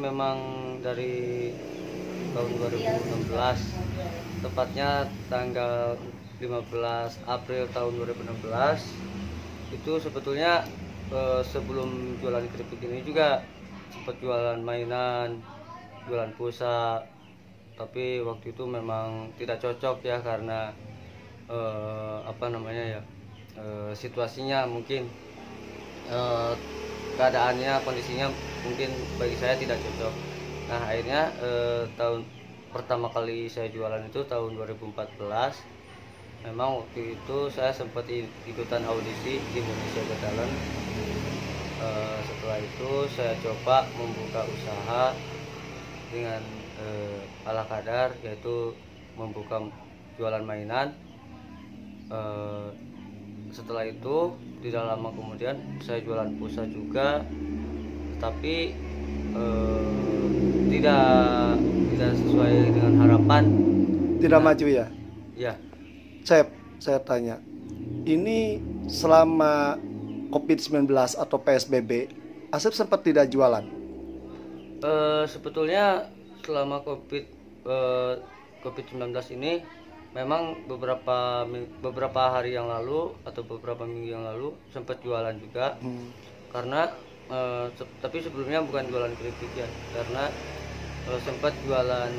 memang dari tahun 2016, tepatnya tanggal 15 April tahun 2016. Itu sebetulnya sebelum jualan keripik ini juga sempat jualan mainan, jualan pulsa, tapi waktu itu memang tidak cocok ya, karena situasinya mungkin, eh, keadaannya, kondisinya mungkin bagi saya tidak cocok. Nah akhirnya tahun pertama kali saya jualan itu tahun 2014. Memang waktu itu saya sempat ikutan audisi di Indonesia Got Talent. Setelah itu saya coba membuka usaha dengan ala kadar, yaitu membuka jualan mainan. Setelah itu tidak lama kemudian saya jualan pulsa juga, tetapi tidak sesuai dengan harapan. Tidak Nah, maju ya. ya. Cep, saya tanya, ini selama COVID-19 atau PSBB, Asep sempat tidak jualan? Sebetulnya selama COVID-19 ini memang beberapa hari yang lalu atau beberapa minggu yang lalu sempat jualan juga. Karena tapi sebelumnya bukan jualan keripik ya, karena sempat jualan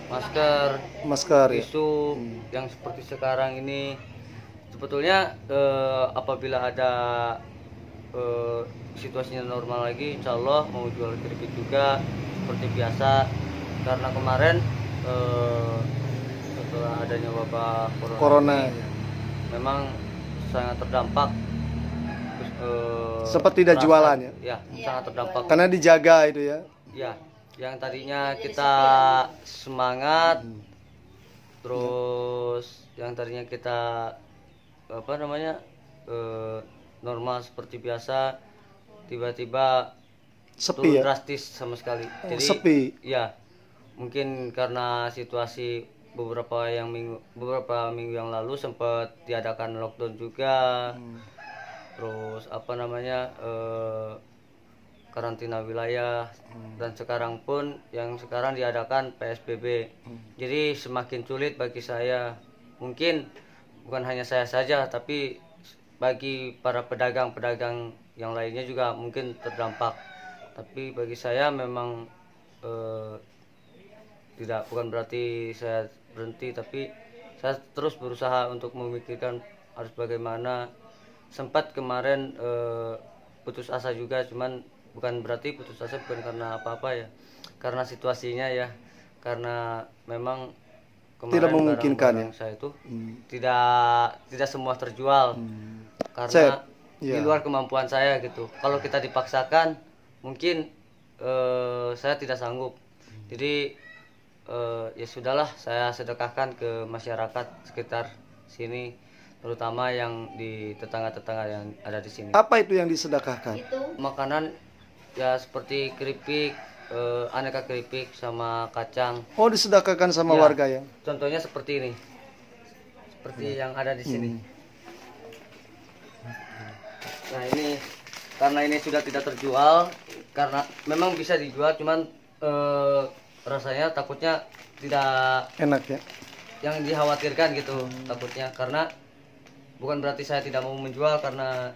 masker, Ya? tisu yang seperti sekarang ini. Sebetulnya apabila ada situasinya normal lagi, insya Allah mau jual keripik juga seperti biasa. Karena kemarin setelah adanya wabah corona ini, Ya. memang sangat terdampak. Sempat tidak jualan ya? Ya, sangat terdampak. Karena dijaga itu ya? Ya, yang tadinya kita semangat, terus yang tadinya kita normal seperti biasa, tiba-tiba Sepi turun ya? drastis sama sekali. Jadi Sepi. ya, mungkin karena situasi beberapa minggu yang lalu sempat diadakan lockdown juga. Terus karantina wilayah, dan sekarang pun yang sekarang diadakan PSBB. Jadi semakin sulit bagi saya, mungkin bukan hanya saya saja, tapi bagi para pedagang-pedagang yang lainnya juga mungkin terdampak. Tapi bagi saya memang bukan berarti saya berhenti, tapi saya terus berusaha untuk memikirkan harus bagaimana. Sempat kemarin putus asa juga, cuman bukan berarti putus asa bukan karena apa-apa ya, karena situasinya ya, karena memang kemarin Tidak memungkinkan barang-barang saya itu tidak semua terjual. Karena Cep, di ya. luar kemampuan saya gitu. Kalau kita dipaksakan mungkin saya tidak sanggup. Jadi ya sudahlah, saya sedekahkan ke masyarakat sekitar sini, terutama yang di tetangga-tetangga yang ada di sini. Apa itu yang disedekahkan? Makanan ya seperti keripik, aneka keripik sama kacang. Oh, disedekahkan sama Ya, warga ya? contohnya seperti ini, seperti yang ada di sini. Nah ini karena ini sudah tidak terjual, karena memang bisa dijual, cuman rasanya takutnya tidak Enak ya? yang dikhawatirkan gitu. Takutnya, karena bukan berarti saya tidak mau menjual, karena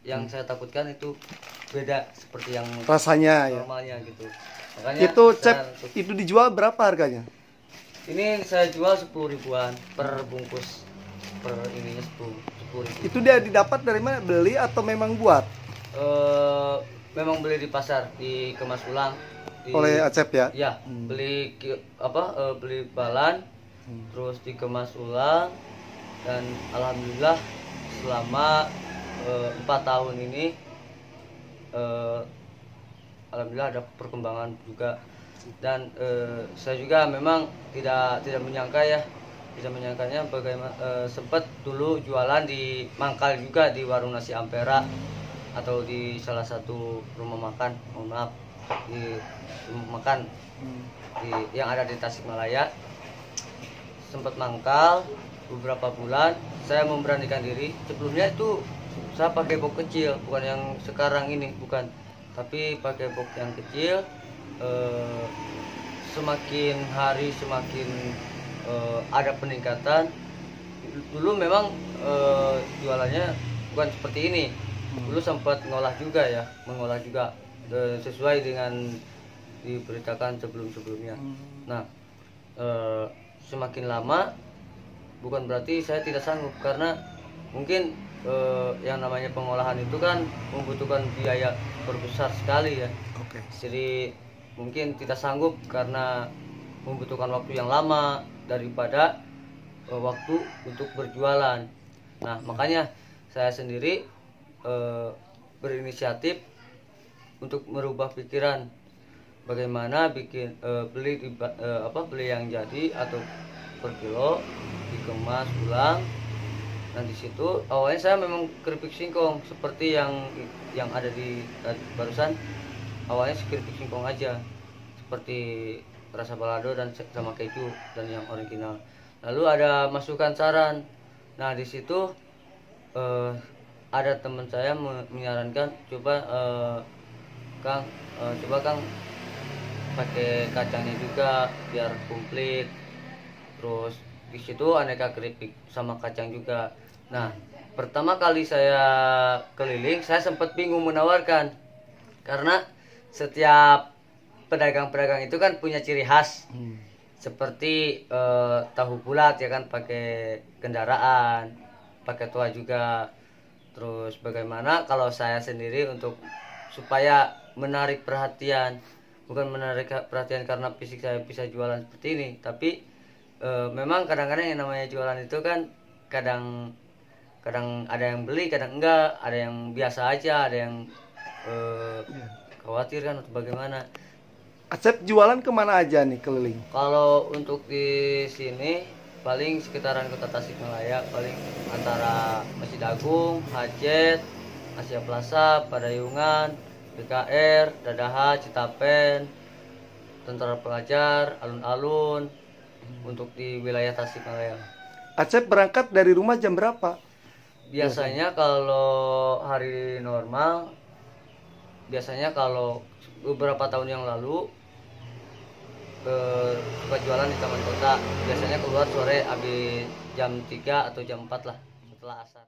yang saya takutkan itu beda seperti yang Rasanya ya? normalnya gitu. Makanya Itu Cep, saya itu dijual berapa harganya? ini saya jual 10 ribuan per bungkus, per ininya 10 ribu. Itu dia didapat dari mana? Beli atau memang buat? Memang beli di pasar, dikemas ulang Oleh Acep ya? ya, beli beli balan, terus dikemas ulang. Dan alhamdulillah selama 4 tahun ini alhamdulillah ada perkembangan juga. Dan saya juga memang tidak menyangka ya, tidak menyangkanya bagaimana sempat dulu jualan di mangkal juga, di warung nasi Ampera atau di salah satu rumah makan, mohon maaf, di rumah makan yang ada di Tasikmalaya. Sempat mangkal beberapa bulan, saya memberanikan diri. Sebelumnya itu saya pakai box kecil, bukan yang sekarang ini, bukan, tapi pakai box yang kecil. Semakin hari semakin ada peningkatan. Dulu memang jualannya bukan seperti ini. Dulu sempat mengolah juga sesuai dengan diberitakan sebelumnya. Nah, semakin lama bukan berarti saya tidak sanggup, karena mungkin yang namanya pengolahan itu kan membutuhkan biaya berbesar sekali ya. Oke. Jadi mungkin tidak sanggup karena membutuhkan waktu yang lama daripada waktu untuk berjualan. Nah, makanya saya sendiri berinisiatif untuk merubah pikiran bagaimana bikin beli yang jadi atau per kilo dikemas ulang. Nah, di situ awalnya saya memang keripik singkong seperti yang ada di barusan. Awalnya keripik singkong aja, seperti rasa balado dan sama keju dan yang original. Lalu ada masukan saran. Nah, di situ ada teman saya menyarankan coba Kang pakai kacangnya juga biar komplit. Terus di situ aneka keripik sama kacang juga. Nah, pertama kali saya keliling saya sempat bingung menawarkan, karena setiap pedagang-pedagang itu kan punya ciri khas. Seperti tahu bulat ya kan, pakai kendaraan, pakai tua juga. Terus bagaimana kalau saya sendiri untuk supaya menarik perhatian, bukan menarik perhatian karena fisik saya bisa jualan seperti ini, tapi memang kadang-kadang yang namanya jualan itu kan kadang ada yang beli, kadang enggak, ada yang biasa aja, ada yang khawatir kan atau bagaimana. Acep jualan kemana aja nih keliling? Kalau untuk di sini paling sekitaran Kota Tasikmalaya, paling antara Masjid Agung, Hajet, Asia Plaza, Padayungan, BKR, Dadaha, Citapen, Tentara Pelajar, alun-alun, untuk di wilayah Tasikmalaya. Acep berangkat dari rumah jam berapa? Biasanya kalau hari normal, biasanya kalau beberapa tahun yang lalu suka jualan di taman kota, biasanya keluar sore habis jam 3 atau jam 4 lah, setelah asar.